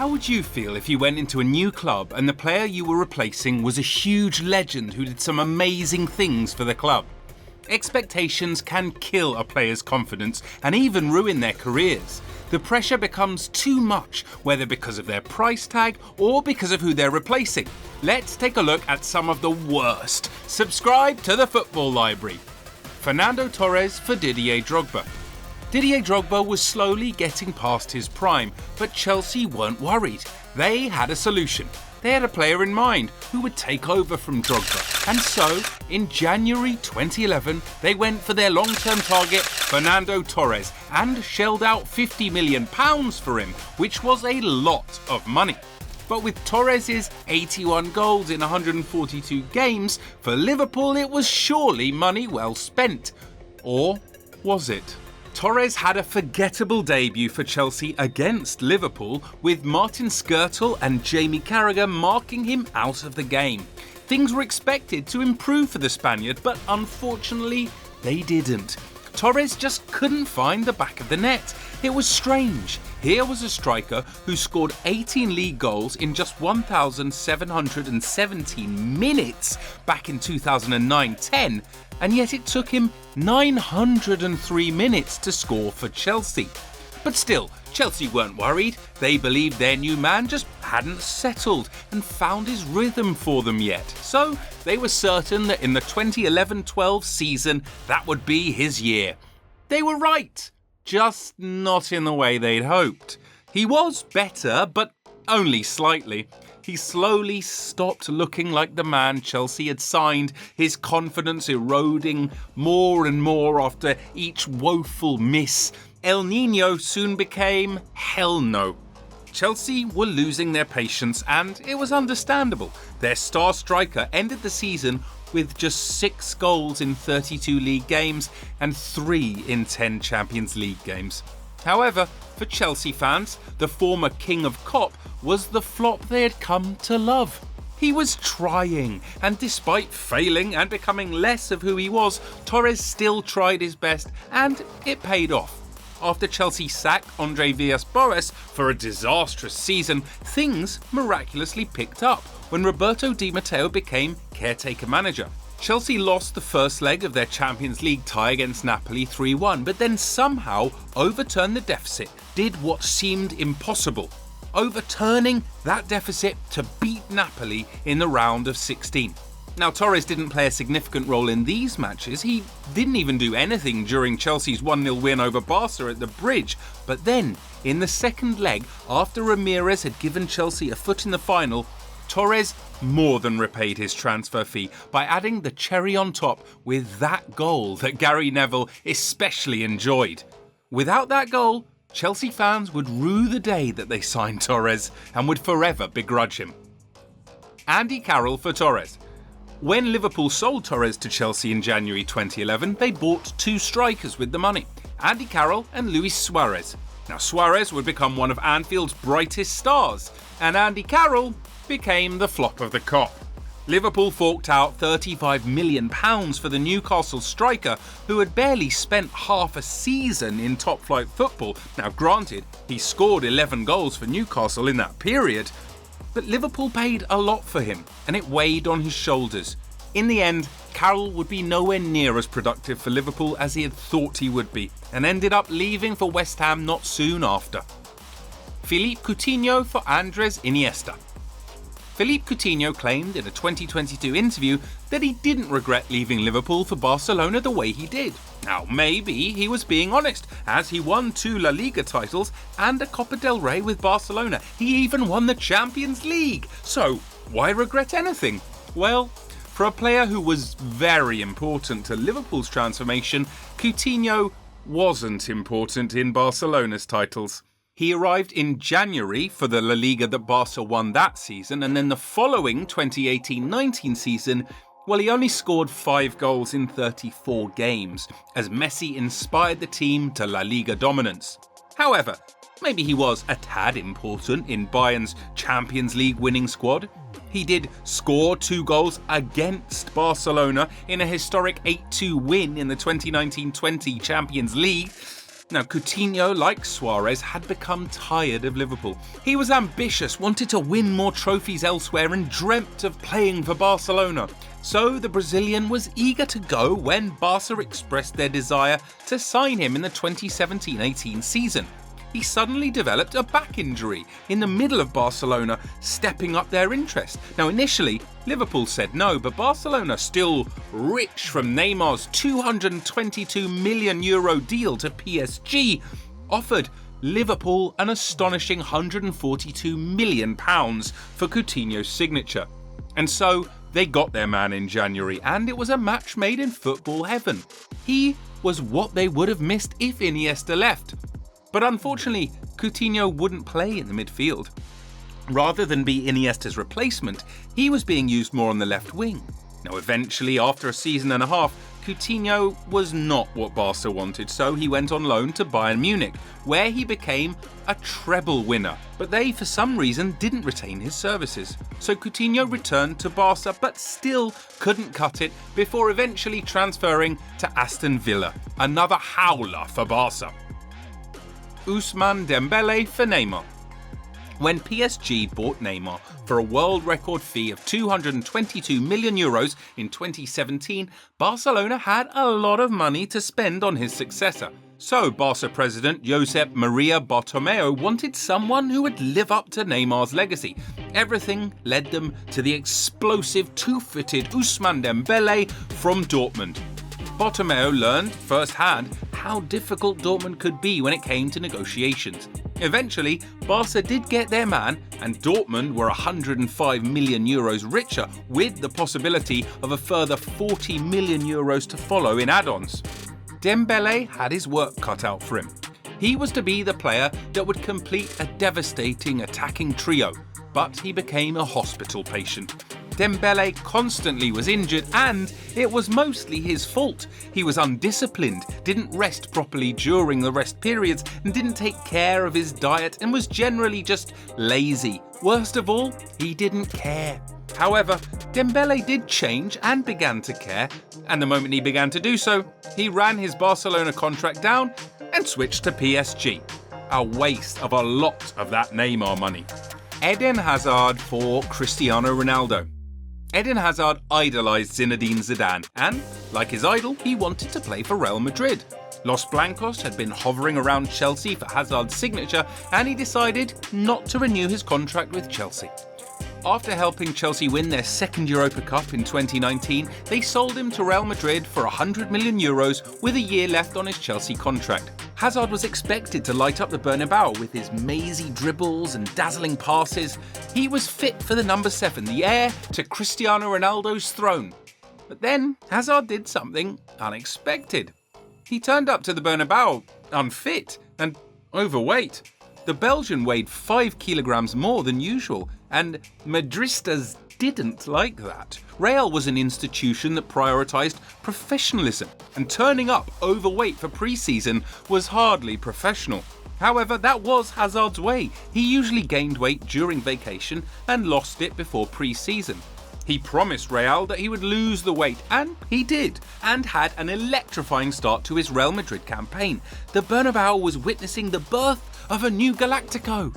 How would you feel if you went into a new club and the player you were replacing was a huge legend who did some amazing things for the club? Expectations can kill a player's confidence and even ruin their careers. The pressure becomes too much, whether because of their price tag or because of who they're replacing. Let's take a look at some of the worst. Subscribe to the Football Library. Fernando Torres for Didier Drogba. Didier Drogba was slowly getting past his prime, but Chelsea weren't worried. They had a solution. They had a player in mind who would take over from Drogba. And so, in January 2011, they went for their long-term target, Fernando Torres, and shelled out £50 million for him, which was a lot of money. But with Torres' 81 goals in 142 games, for Liverpool it was surely money well spent. Or was it? Torres had a forgettable debut for Chelsea against Liverpool, with Martin Skrtel and Jamie Carragher marking him out of the game. Things were expected to improve for the Spaniard, but unfortunately they didn't. Torres just couldn't find the back of the net. It was strange. Here was a striker who scored 18 league goals in just 1,717 minutes back in 2009-10, and yet it took him 903 minutes to score for Chelsea. But still, Chelsea weren't worried. They believed their new man just hadn't settled and found his rhythm for them yet. So they were certain that in the 2011-12 season, that would be his year. They were right, just not in the way they'd hoped. He was better, but only slightly. He slowly stopped looking like the man Chelsea had signed, his confidence eroding more and more after each woeful miss. El Nino soon became hell no. Chelsea were losing their patience, and it was understandable. Their star striker ended the season with just 6 goals in 32 league games and 3 in 10 Champions League games. However, for Chelsea fans, the former King of Kop was the flop they had come to love. He was trying, and despite failing and becoming less of who he was, Torres still tried his best, and it paid off. After Chelsea sacked Andre Villas-Boas for a disastrous season, things miraculously picked up when Roberto Di Matteo became caretaker manager. Chelsea lost the first leg of their Champions League tie against Napoli 3-1, but then somehow overturned the deficit, did what seemed impossible, overturning that deficit to beat Napoli in the round of 16. Now, Torres didn't play a significant role in these matches. He didn't even do anything during Chelsea's 1-0 win over Barca at the Bridge. But then, in the second leg, after Ramirez had given Chelsea a foot in the final, Torres more than repaid his transfer fee by adding the cherry on top with that goal that Gary Neville especially enjoyed. Without that goal, Chelsea fans would rue the day that they signed Torres and would forever begrudge him. Andy Carroll for Torres. When Liverpool sold Torres to Chelsea in January 2011, they bought 2 strikers with the money, Andy Carroll and Luis Suarez. Now, Suarez would become one of Anfield's brightest stars, and Andy Carroll became the flop of the Kop. Liverpool forked out £35 million for the Newcastle striker, who had barely spent half a season in top-flight football. Now, granted, he scored 11 goals for Newcastle in that period, but Liverpool paid a lot for him, and it weighed on his shoulders. In the end, Carroll would be nowhere near as productive for Liverpool as he had thought he would be, and ended up leaving for West Ham not soon after. Philippe Coutinho for Andres Iniesta. Philippe Coutinho claimed in a 2022 interview that he didn't regret leaving Liverpool for Barcelona the way he did. Now, maybe he was being honest, as he won 2 La Liga titles and a Copa del Rey with Barcelona. He even won the Champions League. So, why regret anything? Well, for a player who was very important to Liverpool's transformation, Coutinho wasn't important in Barcelona's titles. He arrived in January for the La Liga that Barca won that season, and then the following 2018-19 season, well, he only scored 5 goals in 34 games, as Messi inspired the team to La Liga dominance. However, maybe he was a tad important in Bayern's Champions League winning squad. He did score 2 goals against Barcelona in a historic 8-2 win in the 2019-20 Champions League. Now, Coutinho, like Suarez, had become tired of Liverpool. He was ambitious, wanted to win more trophies elsewhere, and dreamt of playing for Barcelona. So the Brazilian was eager to go when Barca expressed their desire to sign him in the 2017-18 season. He suddenly developed a back injury in the middle of Barcelona, stepping up their interest. Now, initially, Liverpool said no, but Barcelona, still rich from Neymar's €222 million deal to PSG, offered Liverpool an astonishing £142 million for Coutinho's signature. And so they got their man in January, and it was a match made in football heaven. He was what they would have missed if Iniesta left. But unfortunately, Coutinho wouldn't play in the midfield. Rather than be Iniesta's replacement, he was being used more on the left wing. Now, eventually, after a season and a half, Coutinho was not what Barca wanted, so he went on loan to Bayern Munich, where he became a treble winner. But they, for some reason, didn't retain his services. So Coutinho returned to Barca, but still couldn't cut it before eventually transferring to Aston Villa. Another howler for Barca. Ousmane Dembele for Neymar. When PSG bought Neymar for a world record fee of €222 million in 2017, Barcelona had a lot of money to spend on his successor. So Barca president Josep Maria Bartomeu wanted someone who would live up to Neymar's legacy. Everything led them to the explosive two-footed Ousmane Dembele from Dortmund. Bartomeu learned firsthand how difficult Dortmund could be when it came to negotiations. Eventually, Barca did get their man, and Dortmund were €105 million richer, with the possibility of a further €40 million to follow in add-ons. Dembele had his work cut out for him. He was to be the player that would complete a devastating attacking trio, but he became a hospital patient. Dembele constantly was injured, and it was mostly his fault. He was undisciplined, didn't rest properly during the rest periods, and didn't take care of his diet, and was generally just lazy. Worst of all, he didn't care. However, Dembele did change and began to care, and the moment he began to do so, he ran his Barcelona contract down and switched to PSG. A waste of a lot of that Neymar money. Eden Hazard for Cristiano Ronaldo. Eden Hazard idolised Zinedine Zidane and, like his idol, he wanted to play for Real Madrid. Los Blancos had been hovering around Chelsea for Hazard's signature, and he decided not to renew his contract with Chelsea. After helping Chelsea win their second Europa Cup in 2019, they sold him to Real Madrid for €100 million with a year left on his Chelsea contract. Hazard was expected to light up the Bernabeu with his mazy dribbles and dazzling passes. He was fit for the number 7, the heir to Cristiano Ronaldo's throne. But then Hazard did something unexpected. He turned up to the Bernabeu unfit and overweight. The Belgian weighed 5 kilograms more than usual, and Madristas didn't like that. Real was an institution that prioritised professionalism, and turning up overweight for pre-season was hardly professional. However, that was Hazard's way. He usually gained weight during vacation and lost it before pre-season. He promised Real that he would lose the weight, and he did, and had an electrifying start to his Real Madrid campaign. The Bernabeu was witnessing the birth of a new Galactico.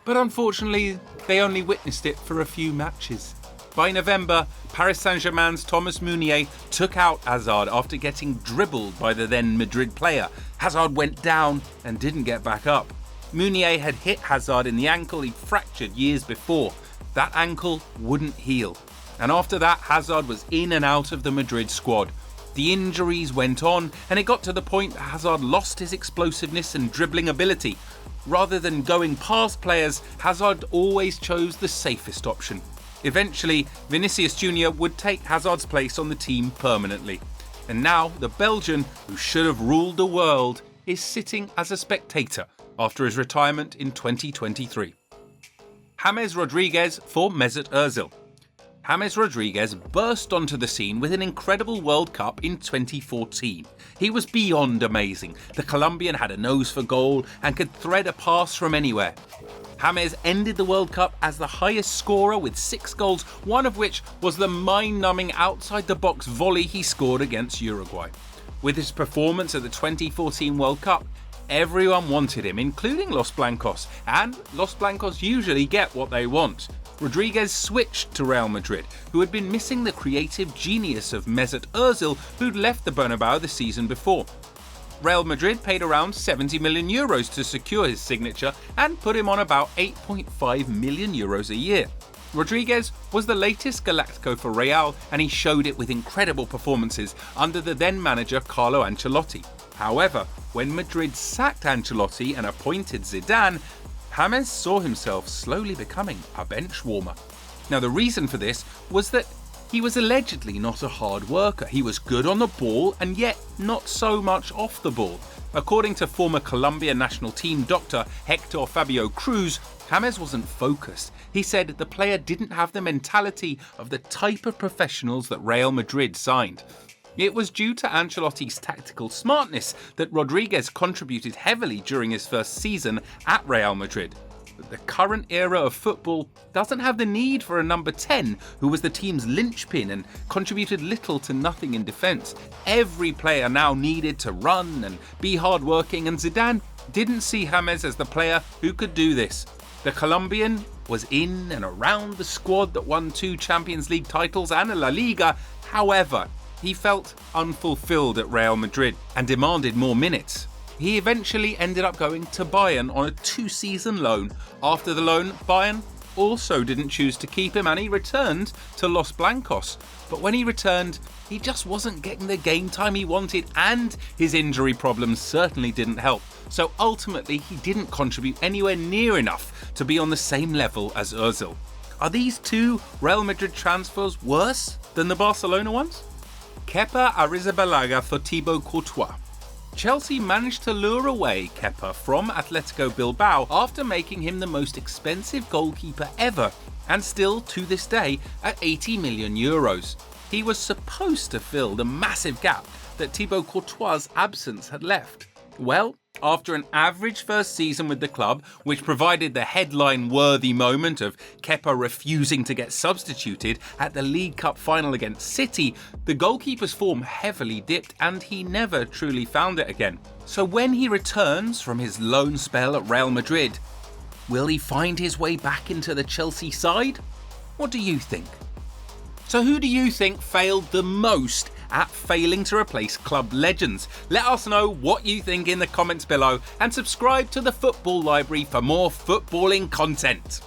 But unfortunately, they only witnessed it for a few matches. By November, Paris Saint-Germain's Thomas Meunier took out Hazard after getting dribbled by the then Madrid player. Hazard went down and didn't get back up. Meunier had hit Hazard in the ankle he'd fractured years before. That ankle wouldn't heal. And after that, Hazard was in and out of the Madrid squad. The injuries went on, and it got to the point that Hazard lost his explosiveness and dribbling ability. Rather than going past players, Hazard always chose the safest option. Eventually, Vinicius Jr. would take Hazard's place on the team permanently. And now, the Belgian, who should have ruled the world, is sitting as a spectator after his retirement in 2023. James Rodriguez for Mesut Ozil. James Rodriguez burst onto the scene with an incredible World Cup in 2014. He was beyond amazing. The Colombian had a nose for goal and could thread a pass from anywhere. James ended the World Cup as the highest scorer with 6 goals, one of which was the mind-numbing outside-the-box volley he scored against Uruguay. With his performance at the 2014 World Cup, Everyone wanted him, including Los Blancos, and Los Blancos usually get what they want. Rodriguez switched to Real Madrid, who had been missing the creative genius of Mesut Ozil, who'd left the Bernabeu the season before. Real Madrid paid around 70 million euros to secure his signature and put him on about 8.5 million euros a year. Rodriguez was the latest Galactico for Real, and he showed it with incredible performances under the then manager Carlo Ancelotti. However, when Madrid sacked Ancelotti and appointed Zidane, James saw himself slowly becoming a bench warmer. Now, the reason for this was that he was allegedly not a hard worker. He was good on the ball and yet not so much off the ball. According to former Colombian national team doctor Hector Fabio Cruz, James wasn't focused. He said the player didn't have the mentality of the type of professionals that Real Madrid signed. It was due to Ancelotti's tactical smartness that Rodriguez contributed heavily during his first season at Real Madrid. But the current era of football doesn't have the need for a number 10 who was the team's linchpin and contributed little to nothing in defence. Every player now needed to run and be hardworking, and Zidane didn't see James as the player who could do this. The Colombian was in and around the squad that won 2 Champions League titles and a La Liga. However, he felt unfulfilled at Real Madrid and demanded more minutes. He eventually ended up going to Bayern on a 2-season loan. After the loan, Bayern also didn't choose to keep him and he returned to Los Blancos. But when he returned, he just wasn't getting the game time he wanted, and his injury problems certainly didn't help. So ultimately, he didn't contribute anywhere near enough to be on the same level as Ozil. Are these 2 Real Madrid transfers worse than the Barcelona ones? Kepa Arrizabalaga for Thibaut Courtois. Chelsea managed to lure away Kepa from Atletico Bilbao after making him the most expensive goalkeeper ever, and still to this day at 80 million euros. He was supposed to fill the massive gap that Thibaut Courtois' absence had left. Well, after an average first season with the club, which provided the headline-worthy moment of Kepa refusing to get substituted at the League Cup final against City, the goalkeeper's form heavily dipped and he never truly found it again. So when he returns from his loan spell at Real Madrid, will he find his way back into the Chelsea side? What do you think? So who do you think failed the most at failing to replace club legends? Let us know what you think in the comments below and subscribe to the Football Library for more footballing content.